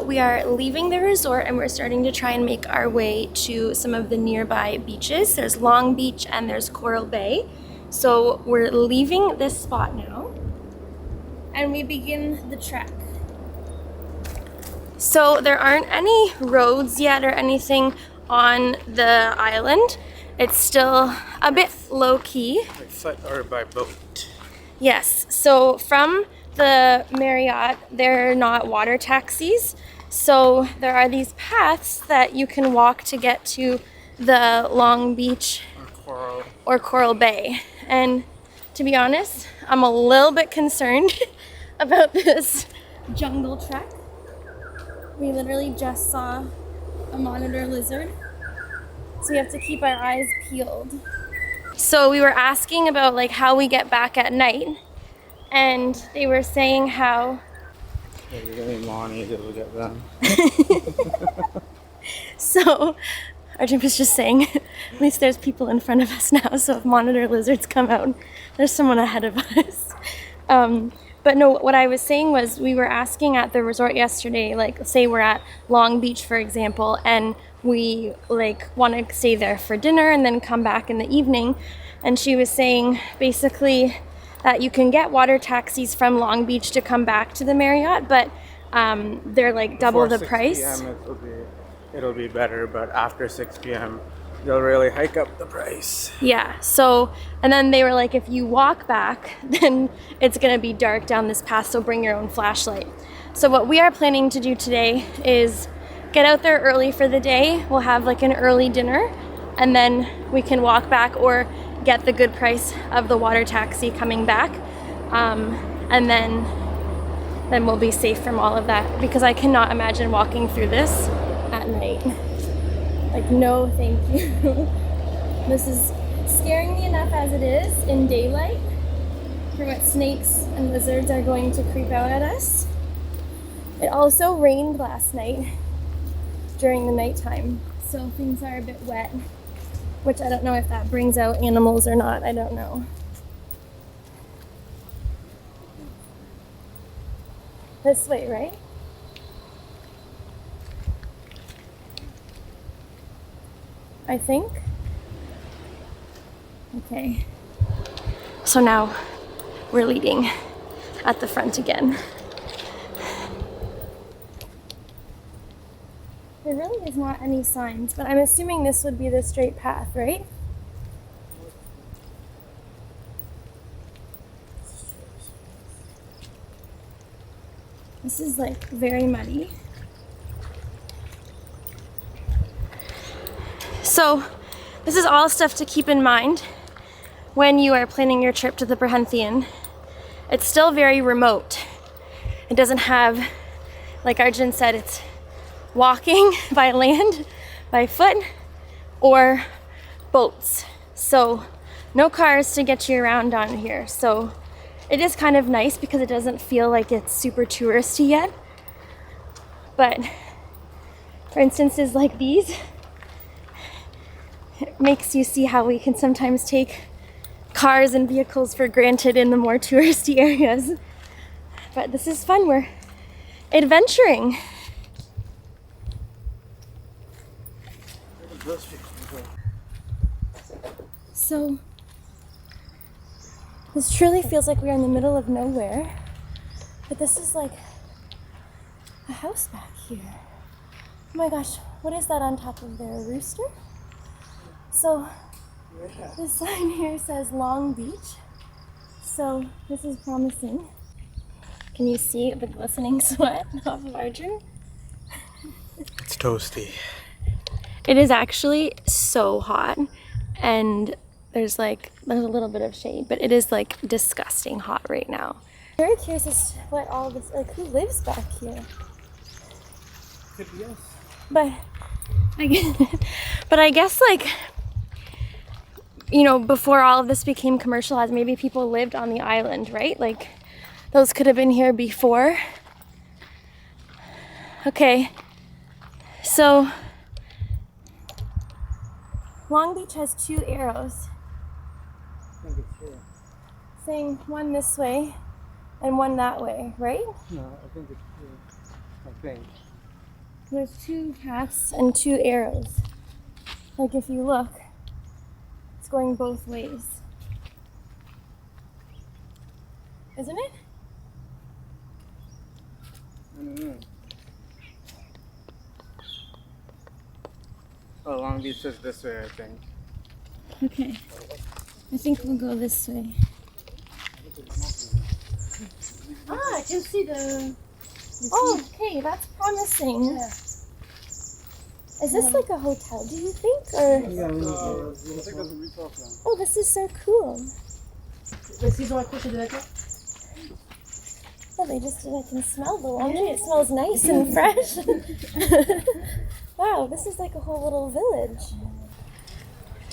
So we are leaving the resort and we're starting to try and make our way to some of the nearby beaches. There's Long Beach and there's Coral Bay. So we're leaving this spot now and we begin the trek. So there aren't any roads yet or anything on the island. It's still a bit low-key. By foot or by boat? Yes, so from the Marriott, they're not water taxis. So there are these paths that you can walk to get to the Long Beach or Coral Bay. And to be honest, I'm a little bit concerned about this jungle trek. We literally just saw a monitor lizard, so we have to keep our eyes peeled. So we were asking about like how we get back at night, and they were saying how you're gonna be Lonnie to look at them. So Arjun was just saying, at least there's people in front of us now, so if monitor lizards come out, there's someone ahead of us. But no, what I was saying was we were asking at the resort yesterday, like say we're at Long Beach, for example, and we like want to stay there for dinner and then come back in the evening. And she was saying basically that you can get water taxis from Long Beach to come back to the Marriott, but they're like double the price. Before 6 p.m. it'll be better, but after 6 p.m. they'll really hike up the price. Yeah, so, and then they were like, if you walk back, then it's gonna be dark down this path, so bring your own flashlight. So what we are planning to do today is get out there early for the day. We'll have like an early dinner, and then we can walk back or get the good price of the water taxi coming back. And then we'll be safe from all of that, because I cannot imagine walking through this at night. Like, no, thank you. This is scaring me enough as it is in daylight for what snakes and lizards are going to creep out at us. It also rained last night during the nighttime, so things are a bit wet, which I don't know if that brings out animals or not. I don't know. This way, right? I think. Okay. So now we're leading at the front again. There really is not any signs, but I'm assuming this would be the straight path, right? This is like very muddy. So this is all stuff to keep in mind when you are planning your trip to the Perhentian. It's still very remote. It doesn't have, like Arjun said, it's walking by land, by foot, or boats. So no cars to get you around down here. So it is kind of nice because it doesn't feel like it's super touristy yet. But for instances like these, it makes you see how we can sometimes take cars and vehicles for granted in the more touristy areas. But this is fun, we're adventuring. So, this truly feels like we're in the middle of nowhere, but this is like a house back here. Oh my gosh, what is that on top of there, a rooster? So, this sign here says Long Beach, so this is promising. Can you see the glistening sweat off of Arjun? It's toasty. It is actually so hot, and there's a little bit of shade, but it is like disgusting hot right now. I'm very curious as to what all this, like who lives back here? Could be us. But I guess like, you know, before all of this became commercialized, maybe people lived on the island, right? Like those could have been here before. Okay, so Long Beach has 2 arrows. I think it's here. Saying one this way and one that way, right? No, I think it's here. I think. There's 2 paths and 2 arrows. Like if you look, it's going both ways. Isn't it? Oh, Long Beach is this way, I think. Okay. I think we'll go this way. Ah, I can see the oh, okay, that's promising. Yeah. Is this like a hotel, do you think? Or oh, this is so cool. Oh, they just I can smell the laundry. It smells nice and fresh. Wow, this is like a whole little village.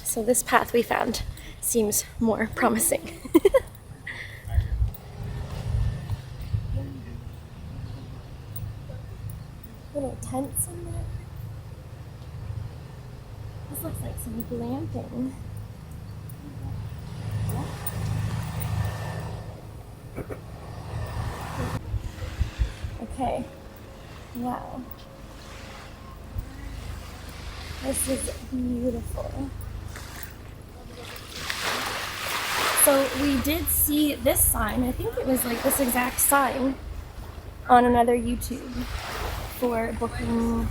So this path we found seems more promising. Little tents in there. This looks like some glamping. Okay. Wow. This is beautiful. So we did see this sign. I think it was like this exact sign on another YouTube for booking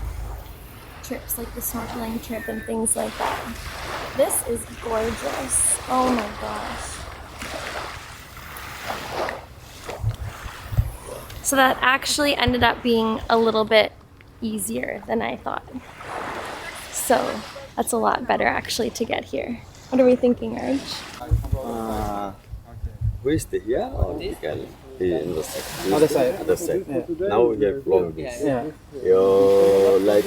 trips, like the snorkeling trip and things like that. This is gorgeous. Oh my gosh. So that actually ended up being a little bit easier than I thought. So that's a lot better actually to get here. What are we thinking, Arj? We stay here or we can be in the side? Other side. Other side. Yeah. Now we have Long Beach. Yeah. You like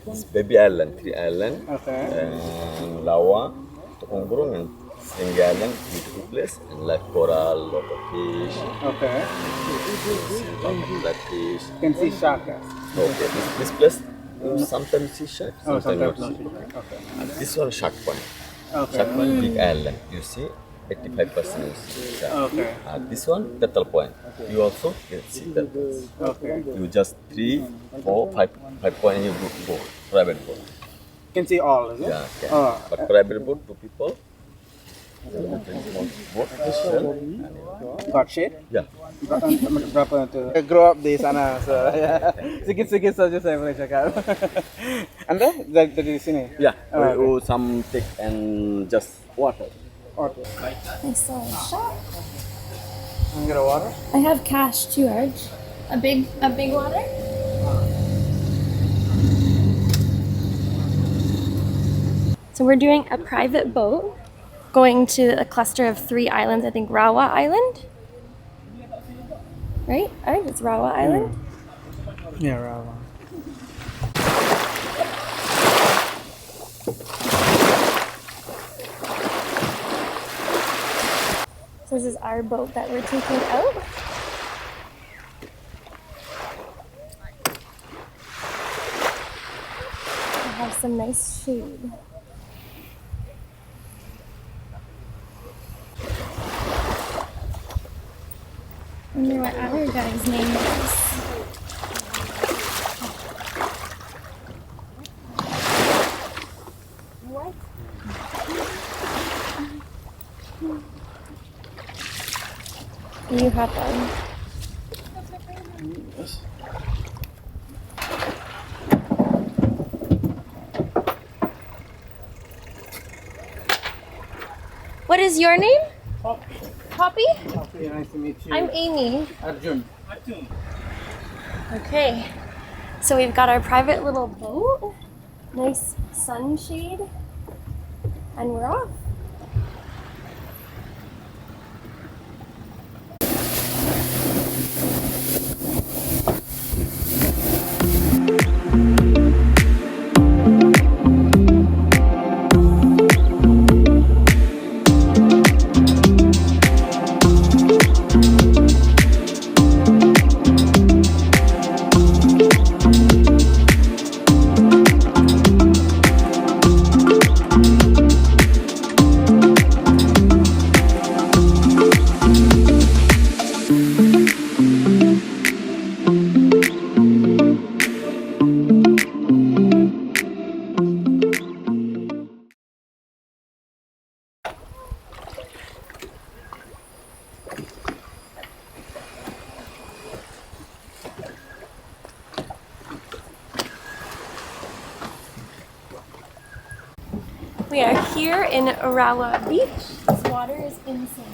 this baby island, 3 island, Okay. and Rawa, Tokongburung, and Singing Island, beautiful place, and like coral, lot of fish, Okay. lot of blackfish. You can see shark. Okay, this place you sometimes see shark, Oh, sometimes sometimes not not. see. Okay. And this one shark point. Okay. Shark point, big island. You see, 85% is shark. Okay. This one, Turtle Point. You also can see turtles. Okay. You just 3, 4, 5 point you go private boat. You can see all, is it? Yeah, can. Oh. But private boat, 2 people. Boat, Got shade? yeah. Berapa tu? I grew up di sana, so ya. Sikit-sikit saja saya boleh cakap. Anda dari sini? Yeah, Oh, some take and just water. Okay. I saw a shop. You get a water? I have cash too, Arj. A big water? So we're doing a private boat going to a cluster of 3 islands. I think Rawa Island? Right? Arj, it's Rawa Island? Yeah, Rawa. So this is our boat that we're taking out. I have some nice shade. I wonder what our guy's name is. What? You hop on. Yes. What is your name? Poppy? Okay, nice to meet you. I'm Amy. Arjun. Okay, so we've got our private little boat, nice sunshade, and we're off. We are here in Rawa Beach. This water is insane.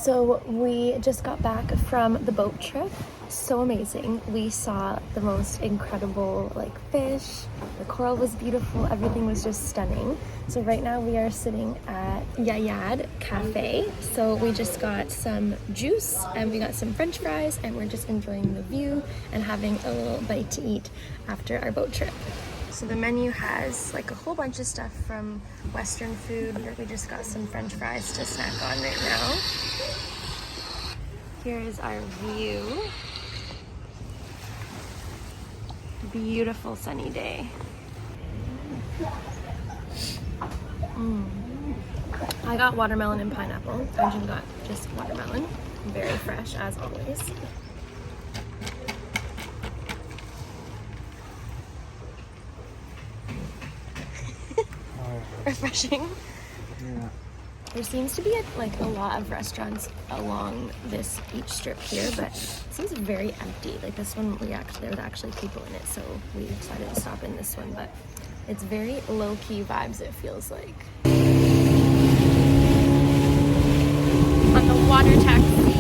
So we just got back from the boat trip. So amazing. We saw the most incredible fish. The coral was beautiful. Everything was just stunning. So right now we are sitting at Yayad Cafe. So we just got some juice and we got some French fries and we're just enjoying the view and having a little bite to eat after our boat trip. So the menu has a whole bunch of stuff from Western food. We just got some French fries to snack on right now. Here is our view. Beautiful sunny day. I got watermelon and pineapple. Perhentian got just watermelon. Very fresh as always. Refreshing. Yeah. There seems to be a lot of restaurants along this beach strip here, but it seems very empty. This one, there was actually people in it, so we decided to stop in this one, but it's very low-key vibes, it feels like. On the water taxi.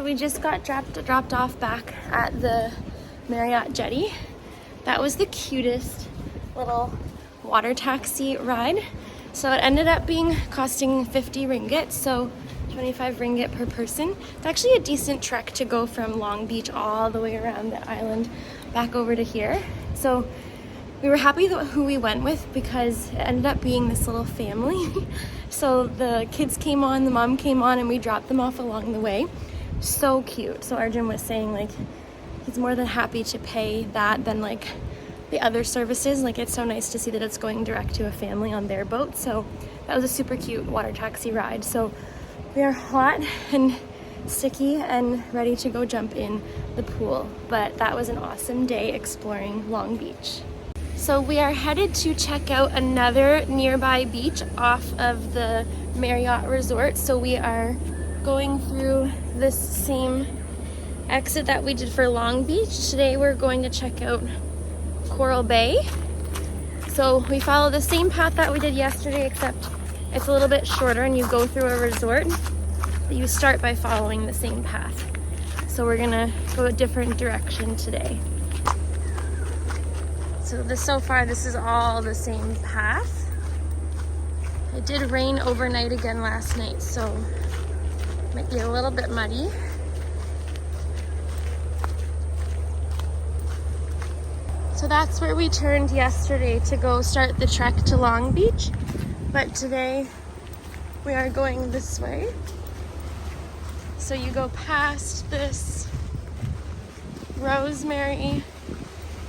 We just got dropped off back at the Marriott jetty. That was the cutest little water taxi ride. So it ended up costing 50 ringgit, so 25 ringgit per person. It's actually a decent trek to go from Long Beach all the way around the island back over to here. So we were happy who we went with because it ended up being this little family. So the kids came on, the mom came on, and we dropped them off along the way. So cute. So Arjun was saying he's more than happy to pay that than the other services. It's so nice to see that it's going direct to a family on their boat. So that was a super cute water taxi ride. So we are hot and sticky and ready to go jump in the pool. But that was an awesome day exploring Long Beach. So we are headed to check out another nearby beach off of the Marriott Resort. So we are going through this same exit that we did for Long Beach. Today we're going to check out Coral Bay. So we follow the same path that we did yesterday, except it's a little bit shorter and you go through a resort. But you start by following the same path. So we're gonna go a different direction today. So far this is all the same path. It did rain overnight again last night, so it might be a little bit muddy. So that's where we turned yesterday to go start the trek to Long Beach. But today we are going this way. So you go past this Rosemary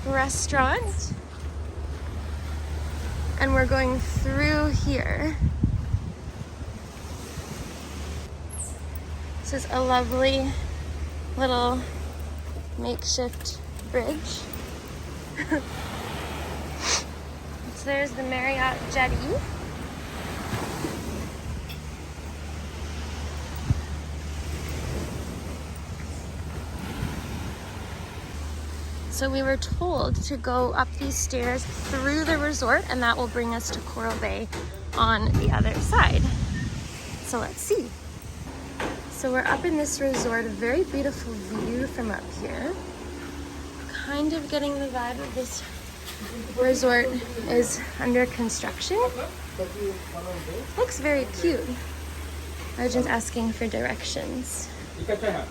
restaurant and we're going through here. This is a lovely little makeshift bridge. So there's the Marriott jetty. So we were told to go up these stairs through the resort and that will bring us to Coral Bay on the other side. So let's see. So we're up in this resort, a very beautiful view from up here. Kind of getting the vibe of this resort is under construction. Looks very cute. I was just asking for directions. Kaca.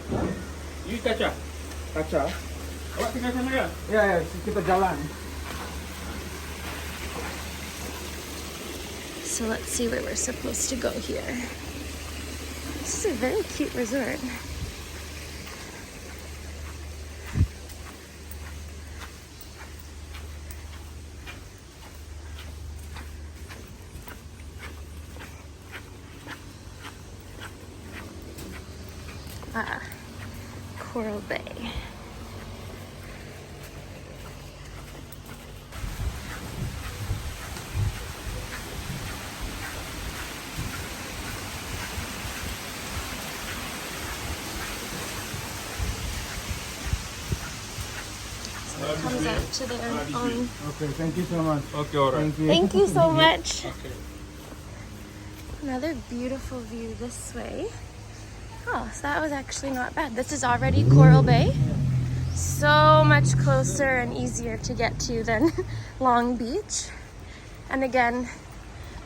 Ya, kita jalan. So let's see where we're supposed to go here. This is a very cute resort. Coral Bay. So it comes out to their own. Okay, thank you so much. Okay, alright. Thank you so much. Another beautiful view this way. Oh, so that was actually not bad. This is already Coral Bay. So much closer and easier to get to than Long Beach. And again,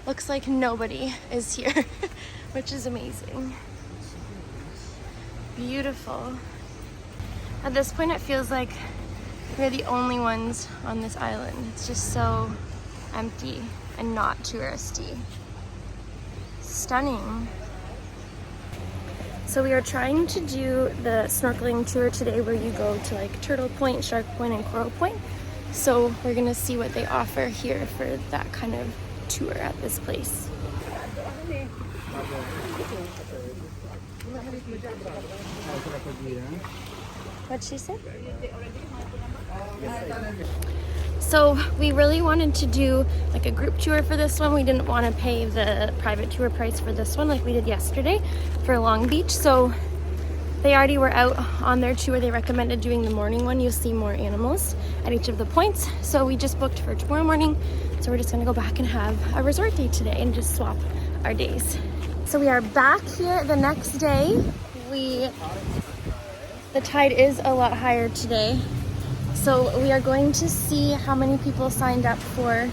looks like nobody is here, which is amazing. Beautiful. At this point, it feels like we're the only ones on this island. It's just so empty and not touristy. Stunning. So we are trying to do the snorkeling tour today where you go to like Turtle Point, Shark Point, and Coral Point. So we're gonna see what they offer here for that kind of tour at this place. What'd she say? So we really wanted to do like a group tour for this one. We didn't want to pay the private tour price for this one like we did yesterday for Long Beach. So they already were out on their tour. They recommended doing the morning one. You'll see more animals at each of the points. So we just booked for tomorrow morning. So we're just gonna go back and have a resort day today and just swap our days. So we are back here the next day. The tide is a lot higher today. So we are going to see how many people signed up for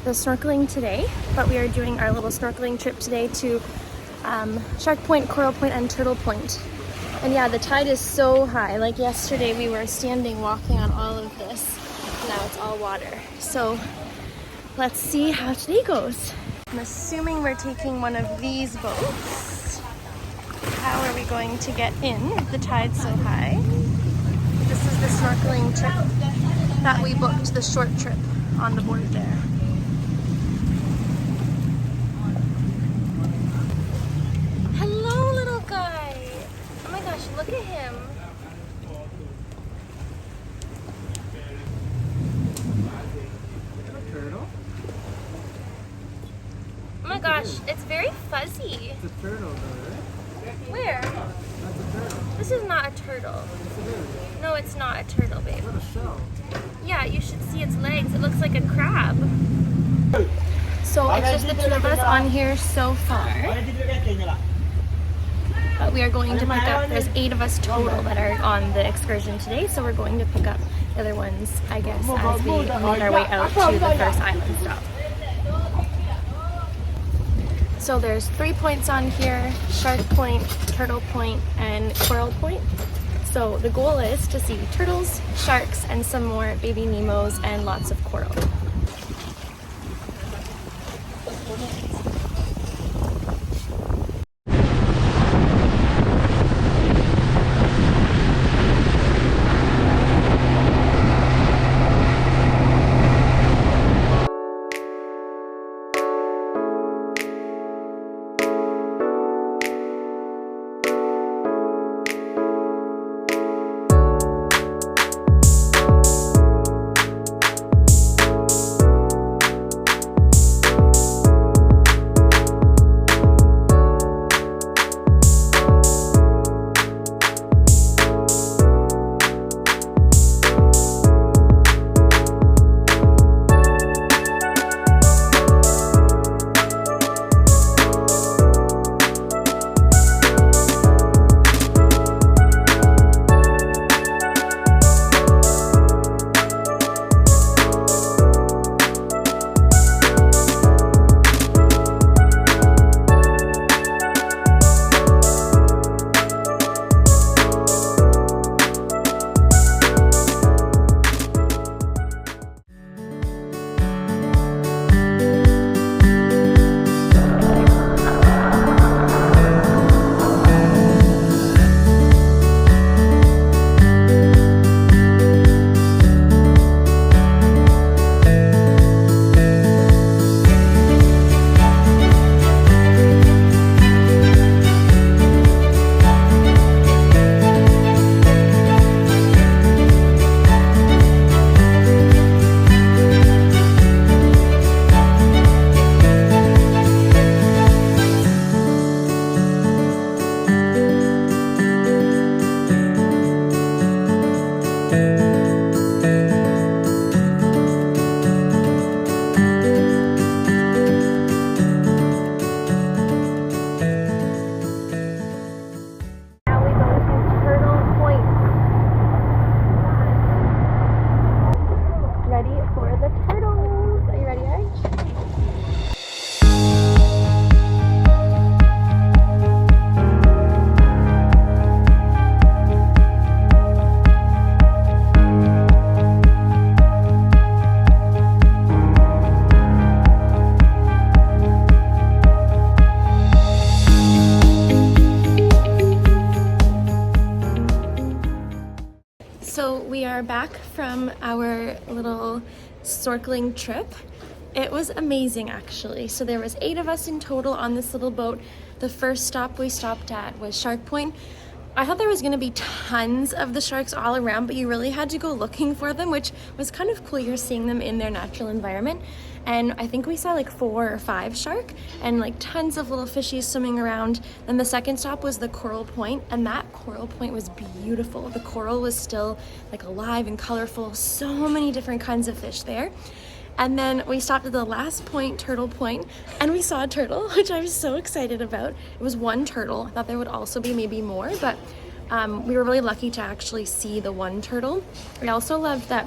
the snorkeling today, but we are doing our little snorkeling trip today to Shark Point, Coral Point, and Turtle Point. And yeah, the tide is so high. Like yesterday we were standing walking on all of this. Now it's all water. So let's see how today goes. I'm assuming we're taking one of these boats. How are we going to get in if the tide's so high? This is the snorkeling trip that we booked, the short trip on the board there. Hello, little guy. Oh my gosh, look at him. gosh, it's very fuzzy. It's a turtle though, right? Where? That's a turtle. This is not a turtle. Yes, it is. No, it's not a turtle, babe. What a shell. Yeah, you should see its legs. It looks like a crab. So it's just the two of us on here so far. But we are going to pick up, there's 8 of us total that are on the excursion today, so we're going to pick up the other ones, I guess, as we make our way out to the first island stop. So there's 3 points on here: Shark Point, Turtle Point, and Coral Point. So the goal is to see turtles, sharks, and some more baby Nemos and lots of coral. We are back from our little snorkeling trip. It was amazing, actually. So there was 8 of us in total on this little boat. The first stop we stopped at was Shark Point. I thought there was going to be tons of the sharks all around, but you really had to go looking for them, which was kind of cool. You're seeing them in their natural environment. And I think we saw like 4 or 5 shark and like tons of little fishies swimming around. Then the second stop was the Coral Point, and that Coral Point was beautiful. The coral was still like alive and colorful. So many different kinds of fish there. And then we stopped at the last point, Turtle Point, and we saw a turtle, which I was so excited about. It was 1 turtle. I thought there would also be maybe more, but we were really lucky to actually see the 1 turtle. I also loved that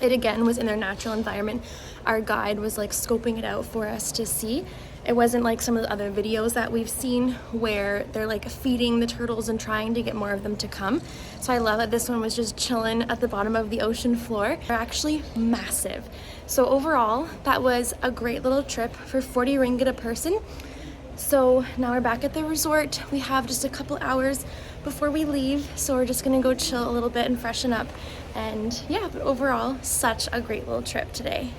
it again was in their natural environment. Our guide was like scoping it out for us to see. It wasn't like some of the other videos that we've seen where they're like feeding the turtles and trying to get more of them to come. So I love that this one was just chilling at the bottom of the ocean floor. They're actually massive. So overall, that was a great little trip for 40 ringgit a person. So now we're back at the resort. We have just a couple hours before we leave. So we're just gonna go chill a little bit and freshen up. And yeah, but overall, such a great little trip today.